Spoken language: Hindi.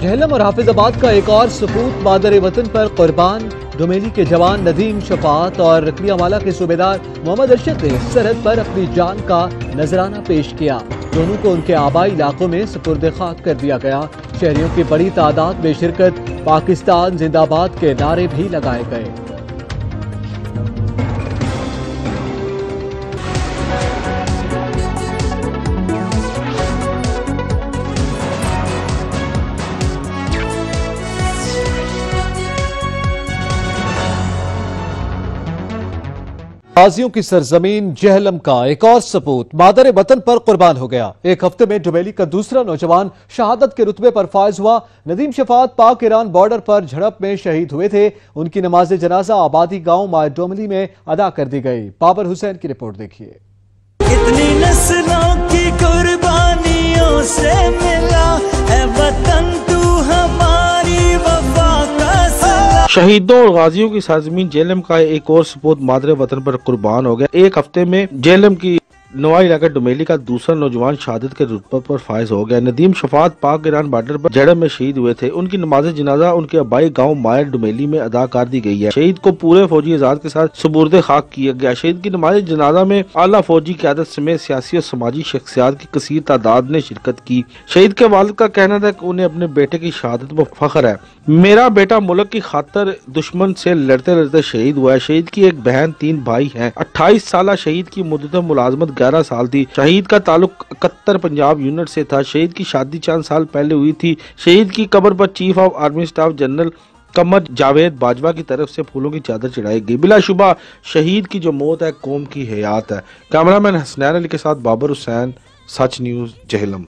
झेलम और हाफिजाबाद का एक और सपूत मादर वतन पर कुर्बान। डोमेली के जवान नदीम शफात और रकड़ियावाला के सूबेदार मोहम्मद अरशद ने सरहद पर अपनी जान का नजराना पेश किया। दोनों को उनके आबाई इलाकों में सुपुर्द खाक कर दिया गया। शहरियों की बड़ी तादाद में शिरकत, पाकिस्तान जिंदाबाद के नारे भी लगाए गए। गाजियों की सरजमीन झेलम का एक और सपूत मादर वतन पर कुर्बान हो गया। एक हफ्ते में डोमेली का दूसरा नौजवान शहादत के रुतबे पर फायज हुआ। नदीम शफात पाक ईरान बॉर्डर पर झड़प में शहीद हुए थे। उनकी नमाज जनाजा आबादी गांव माय डोमेली में अदा कर दी गई। बाबर हुसैन की रिपोर्ट देखिए। इतनी नस्लों की कुर्बानियों से मिला है वतन, तू हमारी वफा का सला। शहीदों और गाजियों की सरजमीन झेलम का एक और सपूत मादर वतन पर कुर्बान हो गया। एक हफ्ते में झेलम की नवा इलाका डोमेली का दूसरा नौजवान शहादत के रुतबे पर फायज हो गया। नदीम शफात पाक ईरान बॉर्डर पर झड़प में शहीद हुए थे। उनकी नमाज जनाजा उनके आबाई गांव मायर डोमेली में अदा कर दी गई है। शहीद को पूरे फौजी एजाज के साथ सुपुर्द खाक किया गया। शहीद की नमाज जनाजा में आला फौजी क़यादत समेत सियासी और समाजी शख्सियात की कसीर तादाद ने शिरकत की। शहीद के वालिद का कहना था कि उन्हें अपने बेटे की शहादत पर फख्र है। मेरा बेटा मुल्क की खातर दुश्मन से लड़ते लड़ते शहीद हुआ है। शहीद की एक बहन, 3 भाई हैं। 28 साल शहीद की मुद्दत मुलाजमत 11 साल थी। शहीद का ताल्लुक 71 पंजाब यूनिट से था। शहीद की शादी 4 साल पहले हुई थी। शहीद की कब्र पर chief of army staff general Qamar Javed Bajwa की तरफ से फूलों की चादर चढ़ाई गई। बिलाशुबा शहीद की जो मौत है कौम की हयात है। कैमरामैन हसनैन अली के साथ बाबर हुसैन, सच न्यूज झेलम।